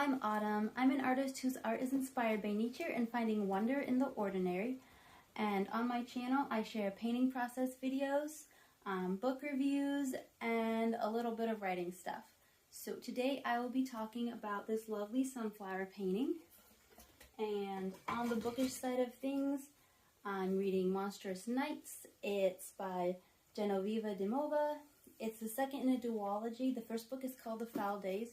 I'm Autumn. I'm an artist whose art is inspired by nature and finding wonder in the ordinary. And on my channel, I share painting process videos, book reviews, and a little bit of writing stuff. So today I will be talking about this lovely sunflower painting. And on the bookish side of things, I'm reading Monstrous Nights. It's by Genoveva Dimova. It's the second in a duology. The first book is called The Foul Days.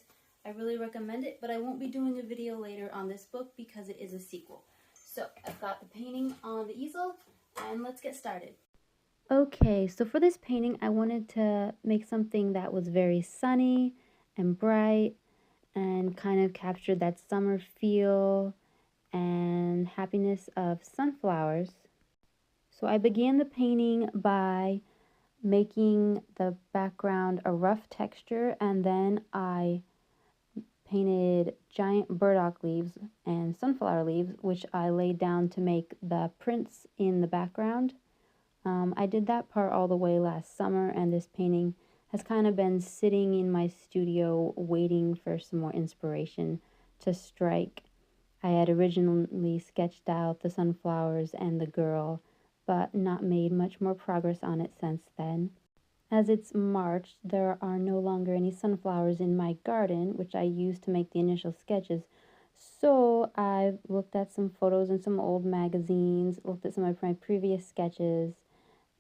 I really recommend it, but I won't be doing a video later on this book because it is a sequel. So I've got the painting on the easel, and let's get started. Okay, so for this painting, I wanted to make something that was very sunny and bright and kind of captured that summer feel and happiness of sunflowers. So I began the painting by making the background a rough texture, and then I painted giant burdock leaves and sunflower leaves, which I laid down to make the prints in the background. I did that part all the way last summer, and this painting has kind of been sitting in my studio waiting for some more inspiration to strike. I had originally sketched out the sunflowers and the girl, but not made much more progress on it since then. As it's March, there are no longer any sunflowers in my garden, which I used to make the initial sketches. So I've looked at some photos in some old magazines, looked at some of my previous sketches,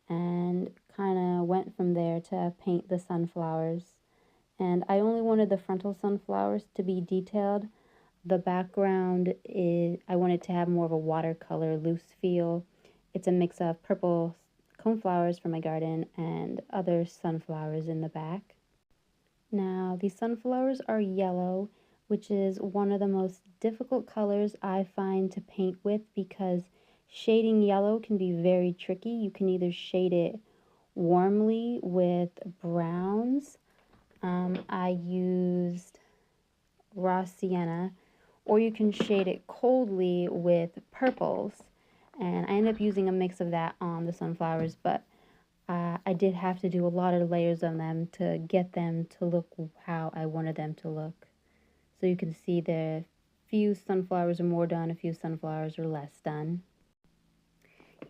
and kind of went from there to paint the sunflowers. And I only wanted the frontal sunflowers to be detailed. The background I wanted to have more of a watercolor loose feel. It's a mix of purple coneflowers from my garden and other sunflowers in the back. Now, these sunflowers are yellow, which is one of the most difficult colors I find to paint with because shading yellow can be very tricky. You can either shade it warmly with browns. I used raw sienna, or you can shade it coldly with purples. And I ended up using a mix of that on the sunflowers, but I did have to do a lot of layers on them to get them to look how I wanted them to look. So you can see the few sunflowers are more done, a few sunflowers are less done.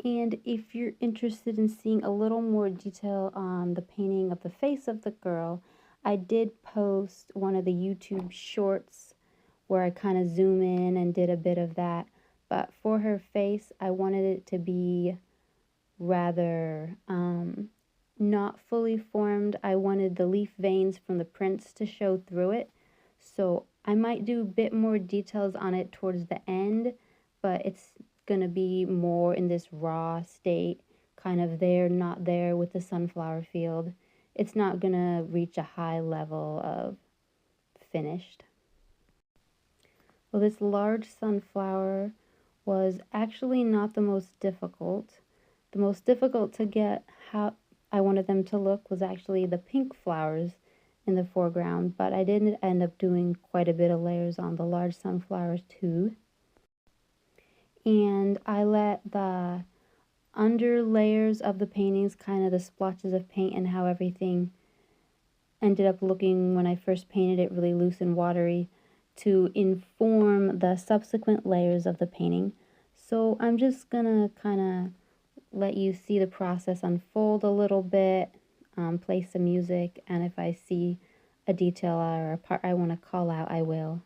And if you're interested in seeing a little more detail on the painting of the face of the girl, I did post one of the YouTube shorts where I kind of zoom in and did a bit of that. But for her face, I wanted it to be rather not fully formed. I wanted the leaf veins from the prints to show through it. So I might do a bit more details on it towards the end, but it's going to be more in this raw state, kind of there, not there with the sunflower field. It's not going to reach a high level of finished. Well, this large sunflower was actually not the most difficult. The most difficult to get how I wanted them to look was actually the pink flowers in the foreground, but I did end up doing quite a bit of layers on the large sunflowers too. And I let the under layers of the paintings, kind of the splotches of paint and how everything ended up looking when I first painted it really loose and watery, to inform the subsequent layers of the painting. So I'm just gonna kind of let you see the process unfold a little bit, play some music, and if I see a detail or a part I want to call out, I will.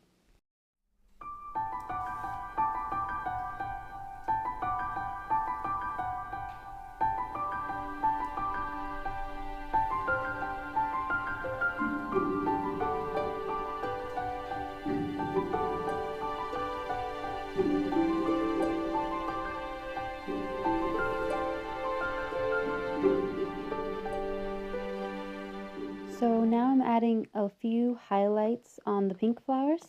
So now I'm adding a few highlights on the pink flowers.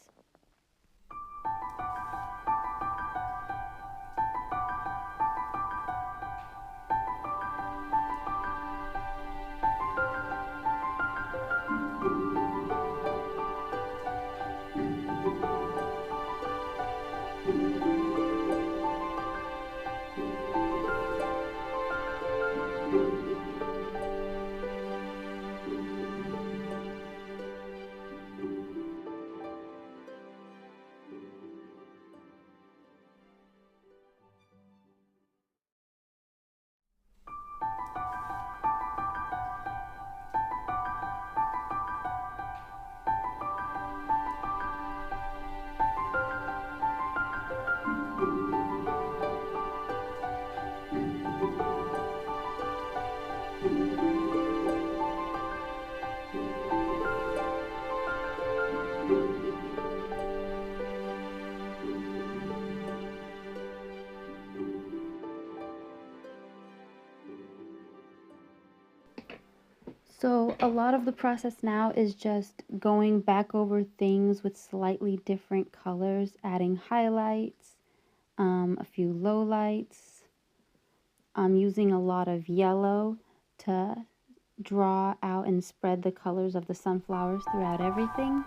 a lot of the process now is just going back over things with slightly different colors, adding highlights, a few lowlights. I'm using a lot of yellow to draw out and spread the colors of the sunflowers throughout everything.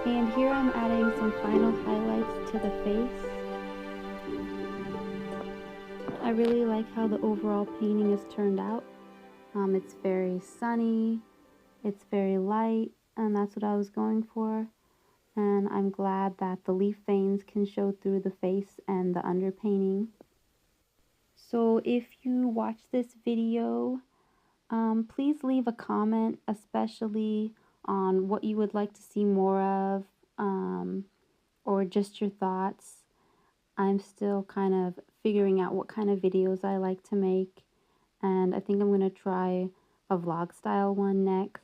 And here I'm adding some final highlights to the face. I really like how the overall painting has turned out. It's very sunny, it's very light, and that's what I was going for. And I'm glad that the leaf veins can show through the face and the underpainting. So if you watch this video, please leave a comment, especially on what you would like to see more of, or just your thoughts. I'm still kind of figuring out what kind of videos I like to make, and I think I'm going to try a vlog style one next.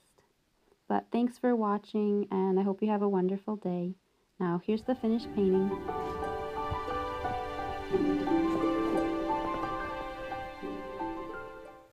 But thanks for watching, and I hope you have a wonderful day. Now here's the finished painting.